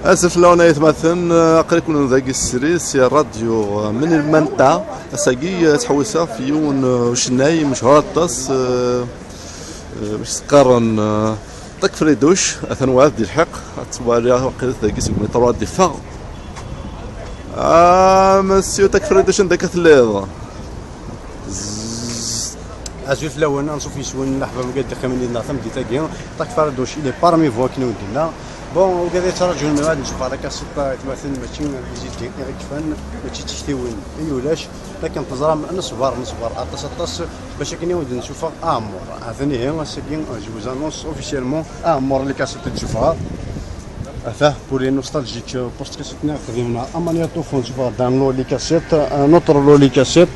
اسف لو انا يتمثل قريب كون ذاك السريس يا راديو من المنطقه اساقي تحوسها في يون وشناي مش هاطس باش تقارن طق فريدوش اثنوات ديال الحق تبالي وقيت ذاك سيكون طراد دفاع مسيو تك فريدوش عندك ثلاثه ازوف لون نشوف يسون لحظه قد خمني نعطم دي تاكي طاك فردوش لي بارمي فوا كنو دينا بون وكذا ترجع من بعد نشوف هذاك السلطه تمثل ماشي جيت كيفان ماشي تشتيوين ايولاش لكن تزرع نصبر اطاس باش كني ود نشوفها امور عافاني هي مسكين جوز انونس اوفيسيالمون امور اللي كاسيت تشوفها افاه بولي نوستالجيك بوست كاسيت نخدمنا امانيا طوفون نشوفها دان لي كاسيت نوتر لي كاسيت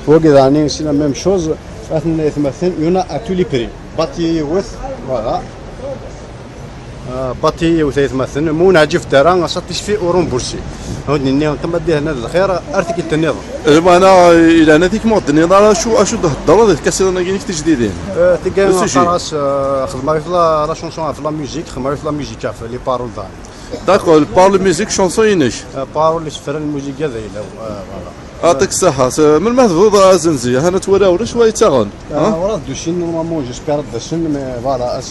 وكذا يعني سي لا ميم شوز اثنين يتمثل يونا ا تو لي بري باتي وث فوالا باتي وثيتمثل مون عجف دارا ساتيسفي اورمبورسي هوني ني تمدي هنا الخير ارتكي التنظيم انا الى انا ديك مود النظام شو تهضروا ذيك كاسير انا كاين جديدين تيكا خلاص خدمه في لا شونسون في لا ميوزيك خدمه في لا ميوزيك في لي بارول ذا داكور البارول ميوزيك شونسون ينش بارول اللي سفر الموسيقى ذي يعطيك الصحة من المحظوظ زنزية هنا توراو شوية تاغن ورا دوشين نورمالمون جيسبيغ داشن مي فوالا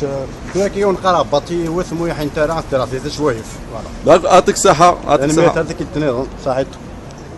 كي نقرا باتي وثمو يحين تاع تاع شوايف فوالا يعطيك الصحة يعطيك الصحة. انا ما تاع التنظيم صحيت